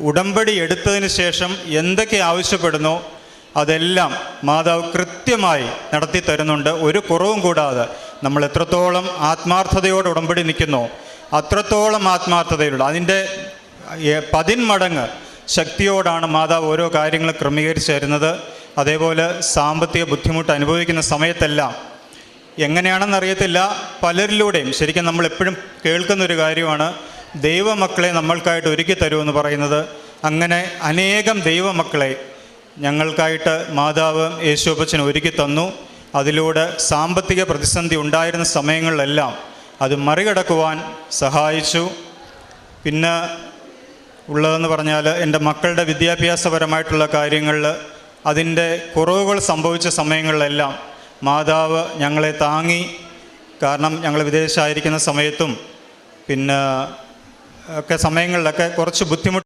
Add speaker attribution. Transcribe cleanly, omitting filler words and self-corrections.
Speaker 1: ഉടമ്പടി എടുത്തതിന് ശേഷം എന്തൊക്കെ ആവശ്യപ്പെടുന്നോ അതെല്ലാം മാതാവ് കൃത്യമായി നടത്തി തരുന്നുണ്ട്. ഒരു കുറവും കൂടാതെ നമ്മൾ എത്രത്തോളം ആത്മാർത്ഥതയോടെ ഉടമ്പടി നിൽക്കുന്നോ അത്രത്തോളം ആത്മാർത്ഥതയിലുള്ള അതിൻ്റെ 10 മടങ്ങ് ശക്തിയോടാണ് മാതാവ് ഓരോ കാര്യങ്ങൾ ക്രമീകരിച്ച് തരുന്നത്. അതേപോലെ സാമ്പത്തിക ബുദ്ധിമുട്ട് അനുഭവിക്കുന്ന സമയത്തെല്ലാം എങ്ങനെയാണെന്നറിയത്തില്ല, പലരിലൂടെയും ശരിക്കും നമ്മളെപ്പോഴും കേൾക്കുന്നൊരു കാര്യമാണ് ദൈവമക്കളെ നമ്മൾക്കായിട്ട് ഒരുക്കി തരുമെന്ന് പറയുന്നത്. അങ്ങനെ അനേകം ദൈവമക്കളെ ഞങ്ങൾക്കായിട്ട് മാതാവ് യേശുപ്പച്ചൻ ഒരുക്കി തന്നു. അതിലൂടെ സാമ്പത്തിക പ്രതിസന്ധി ഉണ്ടായിരുന്ന സമയങ്ങളിലെല്ലാം അത് മറികടക്കുവാൻ സഹായിച്ചു. പിന്നെ ഉള്ളതെന്ന് പറഞ്ഞാൽ എൻ്റെ മക്കളുടെ വിദ്യാഭ്യാസപരമായിട്ടുള്ള കാര്യങ്ങളിൽ അതിൻ്റെ കുറവുകൾ സംഭവിച്ച സമയങ്ങളിലെല്ലാം മാതാവ് ഞങ്ങളെ താങ്ങി. കാരണം ഞങ്ങൾ വിദേശമായിരിക്കുന്ന സമയത്തും പിന്നെ ഒക്കെ സമയങ്ങളിലൊക്കെ കുറച്ച് ബുദ്ധിമുട്ട്